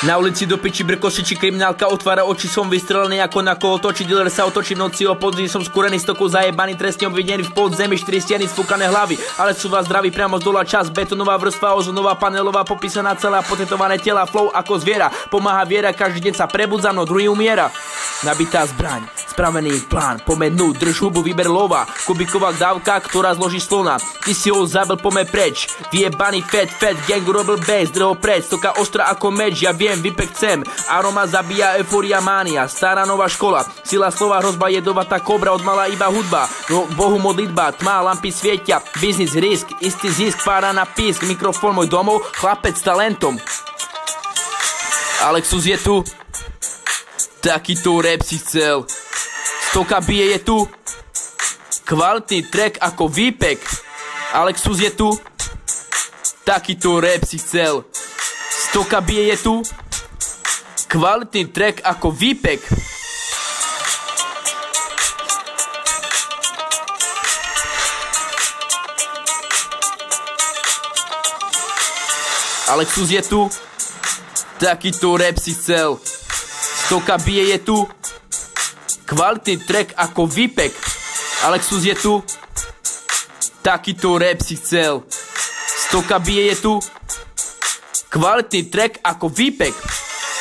Na ulici do piči brkošiči kriminálka otvára oči, som vystrelený ako na koho točí, dealer sa otočí v noci o podzim, som skúrený stokou zajebaný, trestne obvinený v podzemí, 4 steny, sfúkané hlavy, ale sú vás zdraví priamo z dola čas, betonová vrstva, ozonová panelová, popísaná celá, potetované tela, flow ako zviera, pomáha viera, každý deň sa prebudza, no druhý umiera. Nabitá zbraň, spravený plán, pomenú, drž hubu, vyber lova, kubiková dávka, ktorá zloží slona, ty si ho zabil, pome preč, vyjebaný fat, gang urobil bez, drho preč, stoka ostrá ako meč, ja viem, vypek chcem, aroma zabíja, euforia, mánia, stará nová škola, sila slova, hrozba, jedovatá kobra, odmala iba hudba, no Bohu modlitba, tma, lampy svietia, biznis, risk, istý zisk, pára na písk, mikrofón môj domov, chlapec s talentom. Alexus je tu, takýto rap si chcel, stoka bije je tu, kvalitný track ako výpek. Alexus je tu, takýto rap si chcel, stoka bije je tu, kvalitný track ako výpek. Alexus je tu, takýto rap si chcel, stoka bije je tu, kvalitný track ako výpek. Alexus je tu, takýto rap si chcel, stoka bije je tu, kvalitný track ako výpek.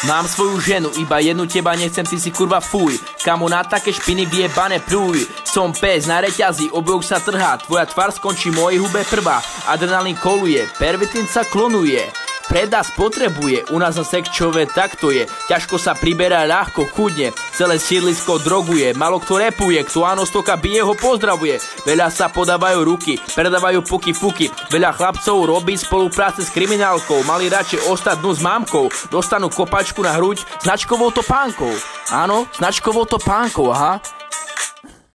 Mám svoju ženu, iba jednu teba nechcem, ty si kurva fuj. Kamo na také špiny vyjebané prúj. Som pes na reťazi, obojok sa trhá, tvoja tvár skončí mojej hube prvá. Adrenalín koluje, pervitín sa klonuje, predá spotrebuje, u nás na sekčové takto je. Ťažko sa priberá, ľahko, chudne, celé sídlisko droguje, málo kto repuje, kto áno stoka bije ho pozdravuje. Veľa sa podávajú ruky, predávajú puky fuky, veľa chlapcov robí spolupráce s kriminálkou, mali radšej ostať dnu s mámkou, dostanú kopačku na hruď značkovou topánkou. Áno, značkovou topánkou, aha.